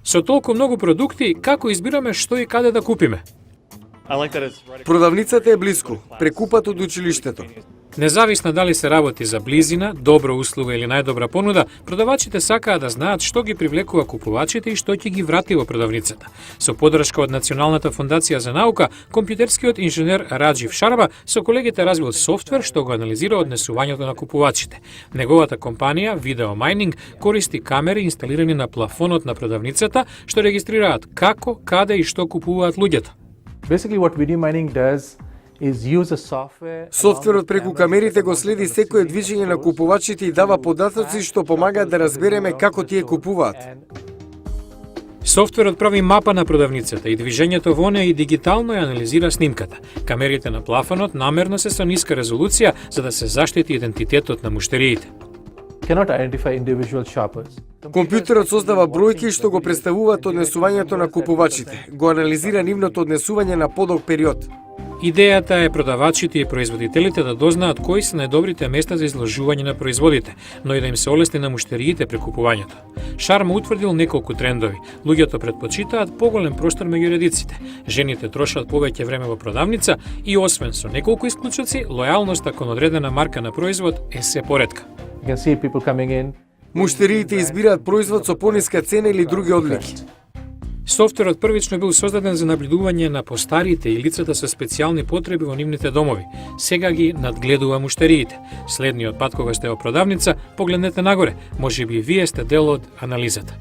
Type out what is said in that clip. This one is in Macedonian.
Со толку многу продукти, како избираме што и каде да купиме? Продавницата е блиску, прекупат од училиштето. Независно дали се работи за близина, добра услуга или најдобра понуда, продавачите сакаат да знаат што ги привлекува купувачите и што ќе ги врати во продавницата. Со поддршка од Националната фондација за наука, компјутерскиот инженер Раджив Шарба со колегите развил софтвер што го анализира однесувањето на купувачите. Неговата компанија, Video Mining, користи камери инсталирани на плафонот на продавницата што регистрираат како, каде и што купуваат луѓето. Basically what video mining does is use a software. Софтверот преку камерите го следи секое движење на купувачите и дава податоци што помагаат да разбереме како тие купуваат. Софтверот прави мапа на продавницата и движењето во неа и дигитално ја анализира снимката. Камерите на плафонот намерно се со ниска резолуција за да се заштити идентитетот на муштериите. Cannot identify individual shoppers. Компјутерот создава бројки што го представуваат однесувањето на купувачите, го анализира нивното однесување на подолг период. Идејата е продавачите и производителите да дознаат кои се најдобрите места за изложување на производите, но и да им се олесни на муштериите при купувањето. Шарма утврдил неколку трендови. Луѓето предпочитаат поголем простор меѓу редиците. Жените трошат повеќе време во продавница и освен со неколку исклучоци, лојалноста кон одредена марка на производ е се поретка. You can see people coming in. Муштериите избираат производ со пониска цена или други одлики. Софтверот првично бил создаден за наблюдување на постарите и лицата со специјални потреби во нивните домови. Сега ги надгледува муштериите. Следниот пат кога сте во продавница, погледнете нагоре. Можеби вие сте дел од анализата.